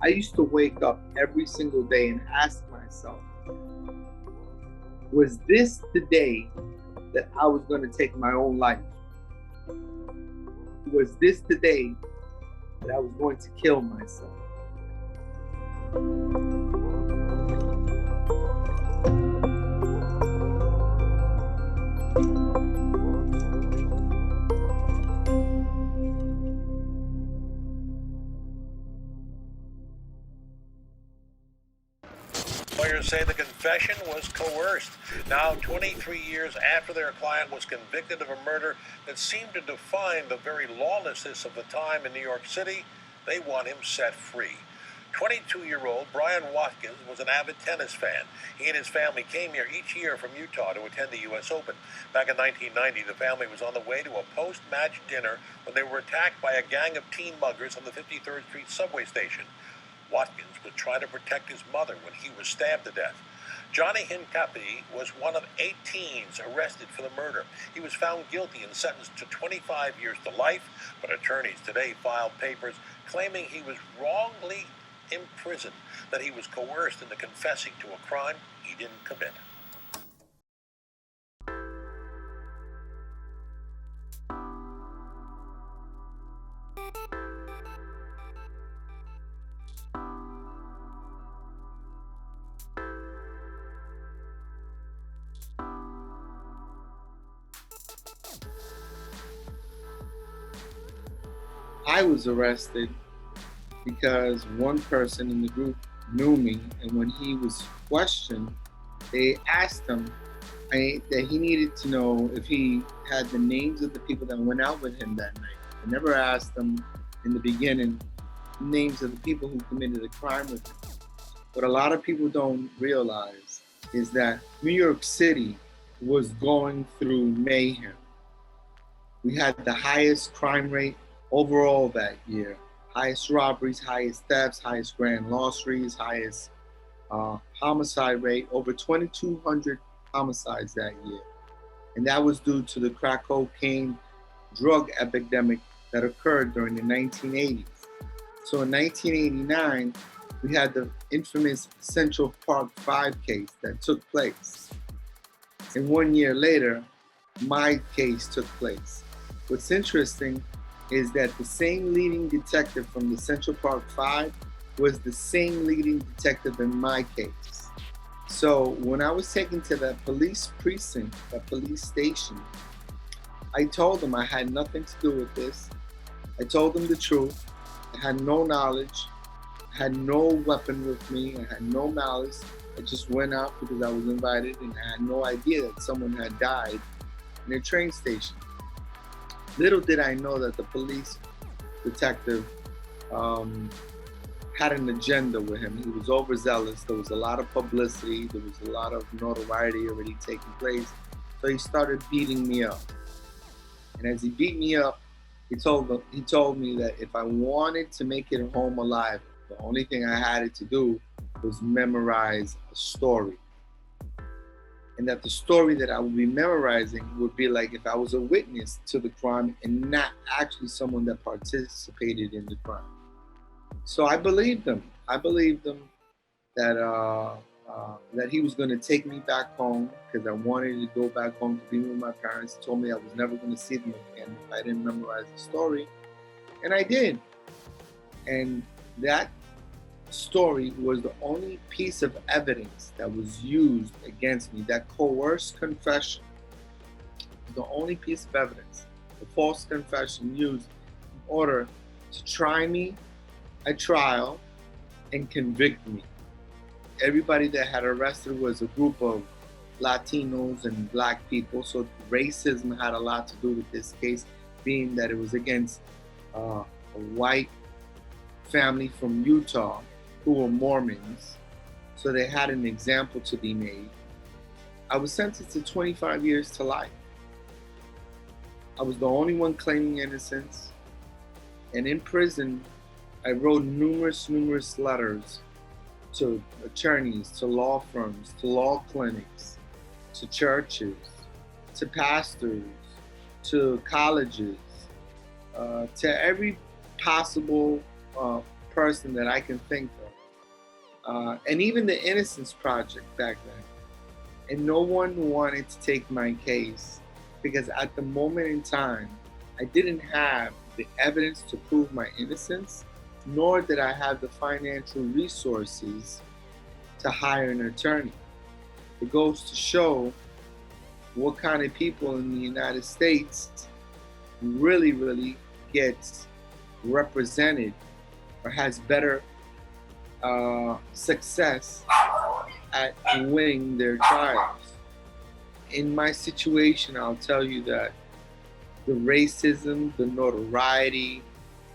I used to wake up every single day and ask myself, was this the day that I was going to take my own life? Was this the day that I was going to kill myself? Lawyers say the confession was coerced. Now, 23 years after their client was convicted of a murder that seemed to define the very lawlessness of the time in New York City, they want him set free. 22-year-old Brian Watkins was an avid tennis fan. He and his family came here each year from Utah to attend the U.S. Open. Back in 1990, the family was on the way to a post-match dinner when they were attacked by a gang of teen muggers on the 53rd Street subway station. Watkins was trying to protect his mother when he was stabbed to death. Johnny Hincapie was one of 8 teens arrested for the murder. He was found guilty and sentenced to 25 years to life, but attorneys today filed papers claiming he was wrongly imprisoned, that he was coerced into confessing to a crime he didn't commit. I was arrested because one person in the group knew me, and when he was questioned, they asked him that he needed to know if he had the names of the people that went out with him that night. They never asked him in the beginning names of the people who committed a crime with him. What a lot of people don't realize is that New York City was going through mayhem. We had the highest crime rate overall that year. Highest robberies, highest thefts, highest grand larcenies, highest homicide rate, over 2,200 homicides that year. And that was due to the crack cocaine drug epidemic that occurred during the 1980s. So in 1989, we had the infamous Central Park 5 case that took place. And 1 year later, my case took place. What's interesting is that the same leading detective from the Central Park 5 was the same leading detective in my case. So when I was taken to that police precinct, that police station, I told them I had nothing to do with this. I told them the truth. I had no knowledge. I had no weapon with me. I had no malice. I just went out because I was invited, and I had no idea that someone had died in a train station. Little did I know that the police detective had an agenda with him. He was overzealous. There was a lot of publicity. There was a lot of notoriety already taking place. So he started beating me up. And as he beat me up, he told me that if I wanted to make it home alive, the only thing I had to do was memorize a story. And that the story that I would be memorizing would be like if I was a witness to the crime and not actually someone that participated in the crime. So I believed him. I believed him that that he was going to take me back home because I wanted to go back home to be with my parents. He told me I was never going to see them again if I didn't memorize the story. And I did. And that story was the only piece of evidence that was used against me. That coerced confession, the only piece of evidence, the false confession used in order to try me at trial and convict me. Everybody that had arrested was a group of Latinos and Black people, so racism had a lot to do with this case, being that it was against a white family from Utah who were Mormons, so they had an example to be made. I was sentenced to 25 years to life. I was the only one claiming innocence, and in prison, I wrote numerous letters to attorneys, to law firms, to law clinics, to churches, to pastors, to colleges, to every possible person that I can think of. And even the Innocence Project back then. And no one wanted to take my case because at the moment in time, I didn't have the evidence to prove my innocence, nor did I have the financial resources to hire an attorney. It goes to show what kind of people in the United States really gets represented or has better success at winning their trials. In my situation, I'll tell you that the racism, the notoriety,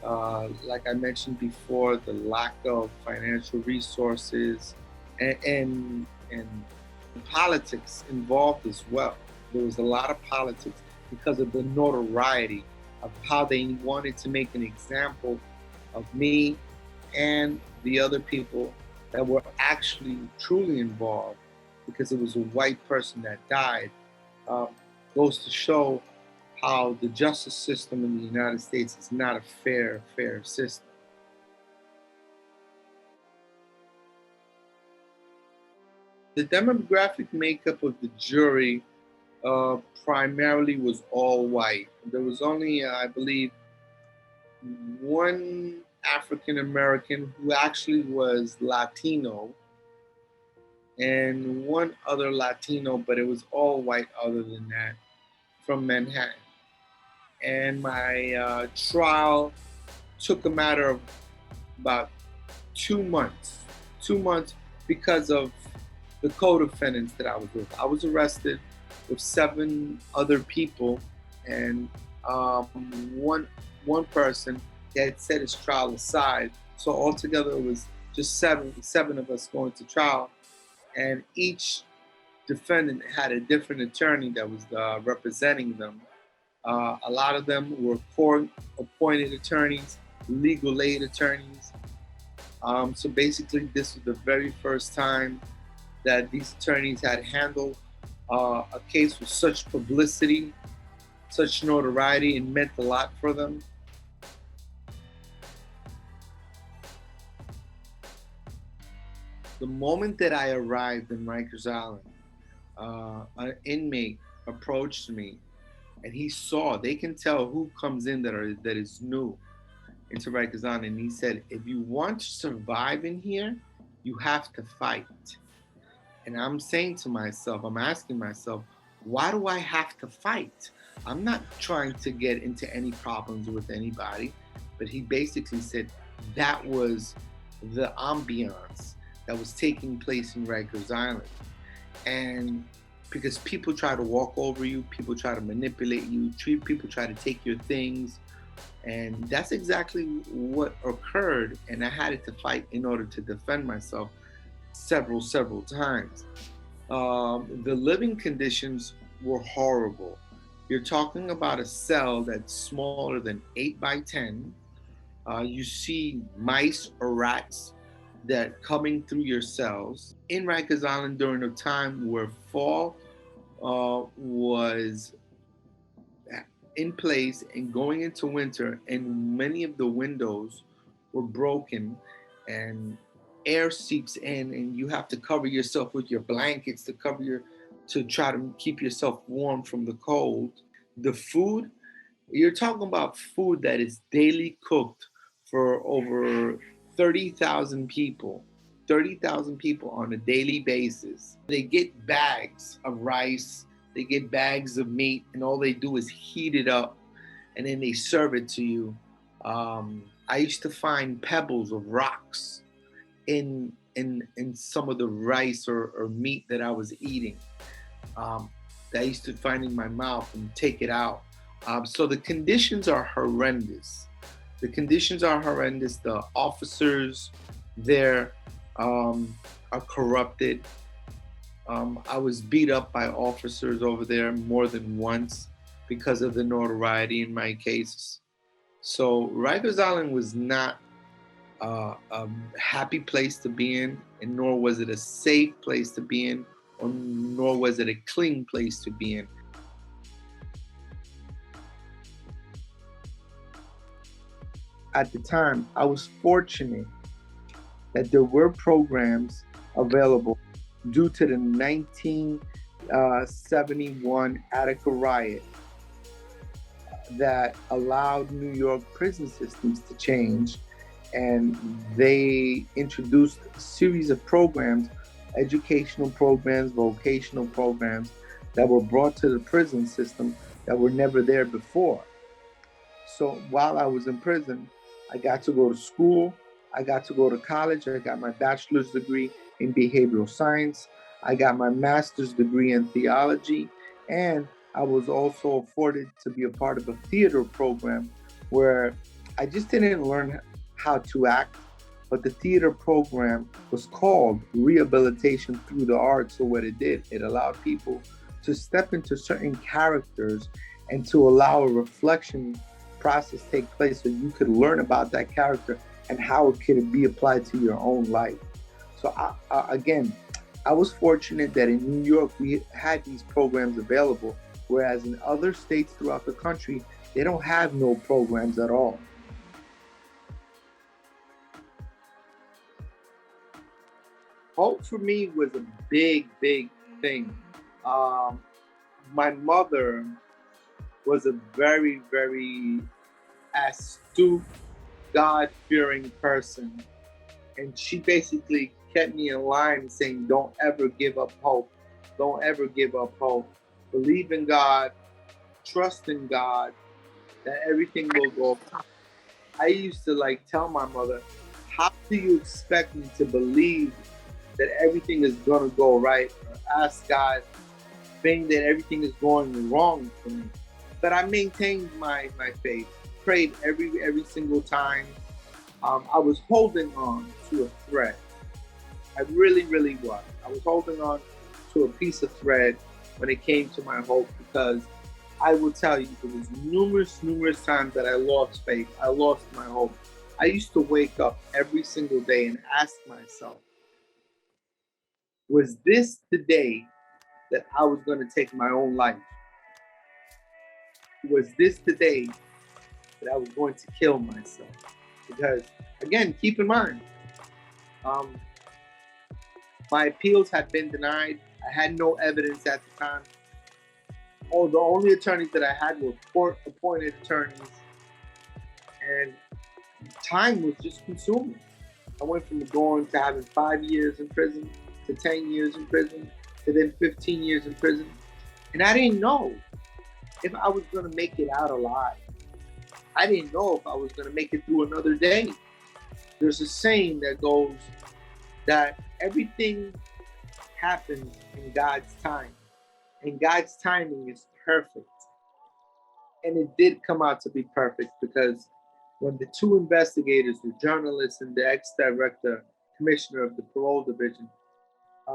like I mentioned before, the lack of financial resources, and politics involved as well. There was a lot of politics because of the notoriety of how they wanted to make an example of me and the other people that were actually truly involved, because it was a white person that died. Goes to show how the justice system in the United States is not a fair system. The demographic makeup of the jury primarily was all white. There was only, I believe, one African American who actually was Latino, and one other Latino, but it was all white other than that, from Manhattan. And my trial took a matter of about 2 months. 2 months because of the co-defendants that I was with. I was arrested with 7 other people, and one person had set his trial aside. So altogether, it was just seven of us going to trial, and each defendant had a different attorney that was representing them. A lot of them were court-appointed attorneys, legal aid attorneys. So basically, this was the very first time that these attorneys had handled a case with such publicity, such notoriety. It meant a lot for them. The moment that I arrived in Rikers Island, an inmate approached me, and he saw. They can tell who comes in that is new into Rikers Island, and he said, "If you want to survive in here, you have to fight." And I'm saying to myself, I'm asking myself, why do I have to fight? I'm not trying to get into any problems with anybody. But he basically said that was the ambiance that was taking place in Rikers Island. And because people try to walk over you, people try to manipulate you, people try to take your things. And that's exactly what occurred. And I had to fight in order to defend myself several times. The living conditions were horrible. You're talking about a cell that's smaller than 8 by 10. You see mice or rats that coming through your cells. In Rikers Island during a time where fall was in place and going into winter, and many of the windows were broken and air seeps in, and you have to cover yourself with your blankets to try to keep yourself warm from the cold. The food, you're talking about food that is daily cooked for over 30,000 people. 30,000 people on a daily basis. They get bags of rice, they get bags of meat, and all they do is heat it up, and then they serve it to you. I used to find pebbles of rocks in some of the rice or meat that I was eating. That I used to find in my mouth and take it out. So the conditions are horrendous. The conditions are horrendous. The officers there are corrupted. I was beat up by officers over there more than once because of the notoriety in my case. So Rikers Island was not a happy place to be in, and nor was it a safe place to be in, or nor was it a clean place to be in. at the time, I was fortunate that there were programs available due to the 1971 Attica riot that allowed New York prison systems to change. And they introduced a series of programs, educational programs, vocational programs, that were brought to the prison system that were never there before. So while I was in prison, I got to go to school, I got to go to college, I got my bachelor's degree in behavioral science, I got my master's degree in theology, and I was also afforded to be a part of a theater program where I just didn't learn how to act, but the theater program was called Rehabilitation Through the Arts. So what it did, it allowed people to step into certain characters and to allow a reflection process take place so you could learn about that character and how it could be applied to your own life. So again, I was fortunate that in New York we had these programs available, whereas in other states throughout the country, they don't have no programs at all. Hope for me was a big, big thing. Um, my mother was a very, very astute, God-fearing person. And she basically kept me in line saying, don't ever give up hope. Don't ever give up hope. Believe in God, trust in God, that everything will go. I used to like tell my mother, how do you expect me to believe that everything is gonna go right? Or ask God, saying that everything is going wrong for me. But I maintained my faith, prayed every single time. I was holding on to a thread. I really, really was. I was holding on to a piece of thread when it came to my hope, because I will tell you, there was numerous times that I lost faith. I lost my hope. I used to wake up every single day and ask myself, was this the day that I was going to take my own life? Was this the day that I was going to kill myself? Because, again, keep in mind, um, my appeals had been denied. I had no evidence at the time. Oh, the only attorneys that I had were court-appointed attorneys, and time was just consuming. I went from going to having 5 years in prison to 10 years in prison to then 15 years in prison. And I didn't know if I was going to make it out alive. I didn't know if I was going to make it through another day. There's a saying that goes that everything happens in God's time, and God's timing is perfect. And it did come out to be perfect, because when the two investigators, the journalist and the ex-director, commissioner of the parole division,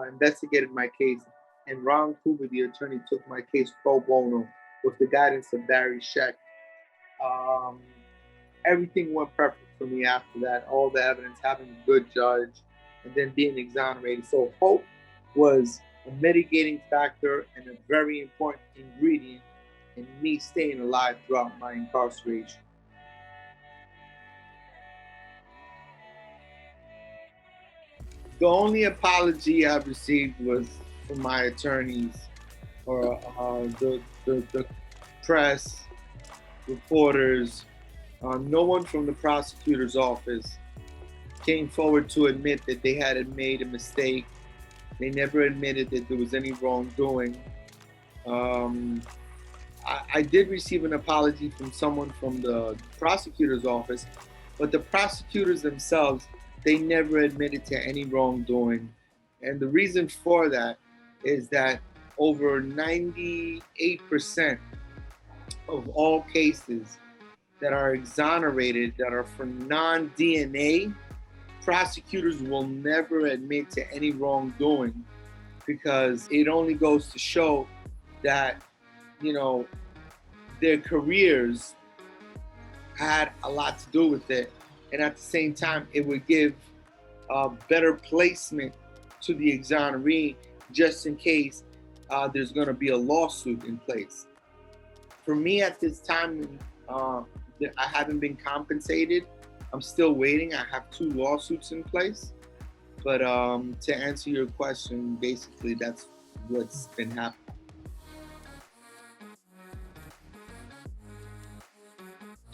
investigated my case, and Ron Cooper, the attorney, took my case pro bono with the guidance of Barry Scheck. Um, Everything went perfect for me after that. All the evidence, having a good judge, and then being exonerated. So hope was a mitigating factor and a very important ingredient in me staying alive throughout my incarceration. The only apology I've received was from my attorneys, or the press, reporters. No one from the prosecutor's office came forward to admit that they had made a mistake. They never admitted that there was any wrongdoing. I did receive an apology from someone from the prosecutor's office, but the prosecutors themselves, they never admitted to any wrongdoing. And the reason for that is that over 98% of all cases that are exonerated, that are for non-DNA, prosecutors will never admit to any wrongdoing, because it only goes to show that, you know, their careers had a lot to do with it. And at the same time, it would give better placement to the exoneree, just in case there's going to be a lawsuit in place. For me at this time, I haven't been compensated I'm still waiting. I have 2 lawsuits in place. But to answer your question, basically that's what's been happening.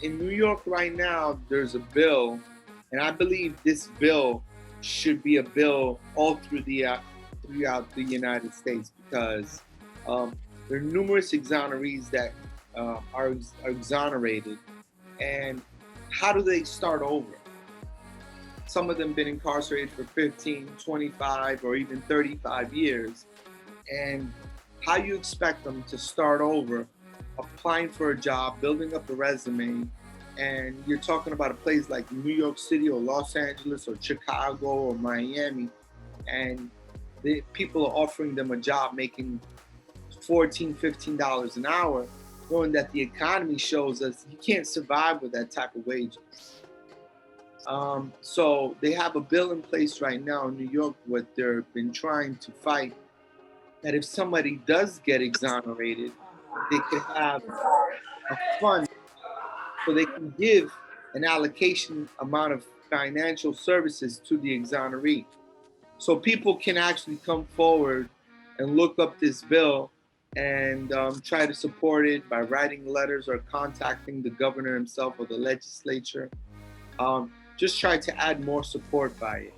In New York right now, there's a bill, and I believe this bill should be a bill all throughout the United States, because there are numerous exonerees that are exonerated, and how do they start over? Some of them been incarcerated for 15, 25, or even 35 years, and how you expect them to start over, applying for a job, building up a resume, and you're talking about a place like New York City or Los Angeles or Chicago or Miami, and the people are offering them a job making $14, $15 an hour, knowing that the economy shows us you can't survive with that type of wages. So they have a bill in place right now in New York, what they've been trying to fight, that if somebody does get exonerated, they could have a fund so they can give an allocation amount of financial services to the exoneree. So people can actually come forward and look up this bill and try to support it by writing letters or contacting the governor himself or the legislature. Just try to add more support by it.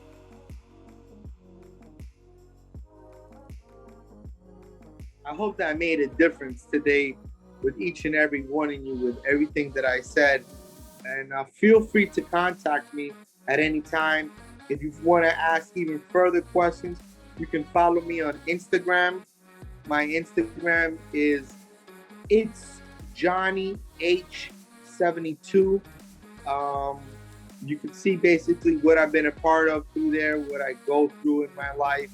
I hope that I made a difference today with each and every one of you with everything that I said. And feel free to contact me at any time. If you want to ask even further questions, you can follow me on Instagram. My Instagram is It's Johnny H72. You can see basically what I've been a part of through there, what I go through in my life.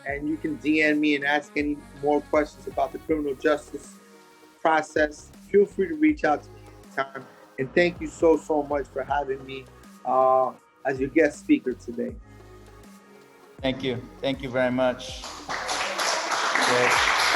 And you can DM me and ask any more questions about the criminal justice process. Feel free to reach out to me anytime. And thank you so much for having me as your guest speaker today. Thank you. Thank you very much. Great.